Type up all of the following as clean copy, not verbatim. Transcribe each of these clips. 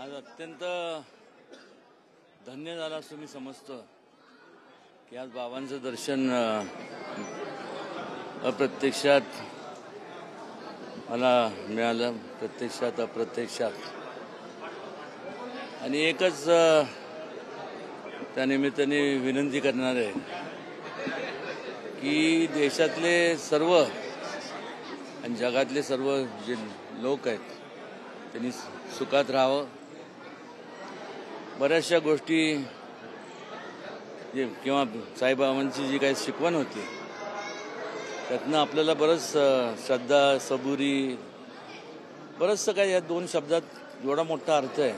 आज अत्यंत धन्य झाला असं मी समजतो की आज बाबांचं दर्शन अप्रत्यक्षात मला मिळालं, प्रत्यक्षात अप्रत्यक्षात. आणि एकच त्या निमित्ताने विनंती करणार आहे की देशातले सर्व आणि जगातले सर्व जे लोक आहेत त्यांनी सुखात राहावं. बऱ्याचशा गोष्टी जे किंवा साईबाबांची जी काही शिकवण होती त्यातनं आपल्याला बरंच श्रद्धा, सबुरी, बरंचसं काही या दोन शब्दात एवढा मोठा अर्थ आहे.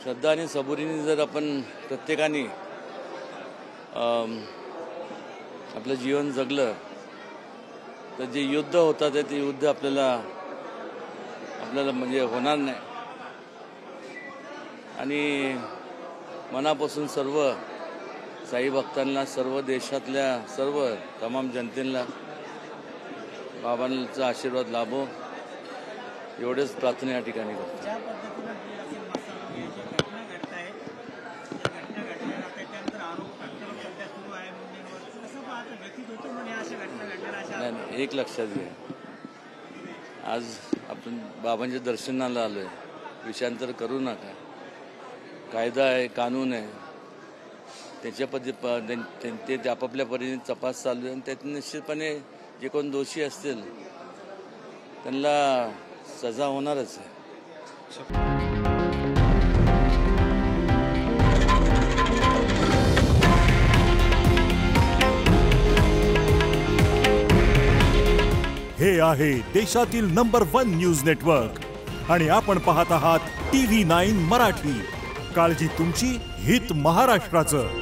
श्रद्धा आणि सबुरीने जर आपण प्रत्येकाने आपलं जीवन जगलं तर जे युद्ध होतात ते युद्ध आपल्याला म्हणजे होणार नाही. आणि मनापासून सर्व साई भक्तांना, सर्व देशातल्या सर्व तमाम जनतेला बाबांचा आशीर्वाद लाभो एवढेच प्रार्थना या ठिकाणी करतो. नाही, एक लक्षात घ्या, आज आपण बाबांच्या दर्शनाला आलोय, विषयांतर करू नका. कायदा आहे, कानून आहे, त्याच्या ते आपापल्या परीने तपास चालू आहे आणि त्यात निश्चितपणे जे कोण दोषी असतील त्यांना सजा होणारच आहे. हे आहे देशातील नंबर 1 न्यूज नेटवर्क आणि आपण पाहत आहात TV9 मराठी. काळजी तुमची, हित महाराष्ट्राचं.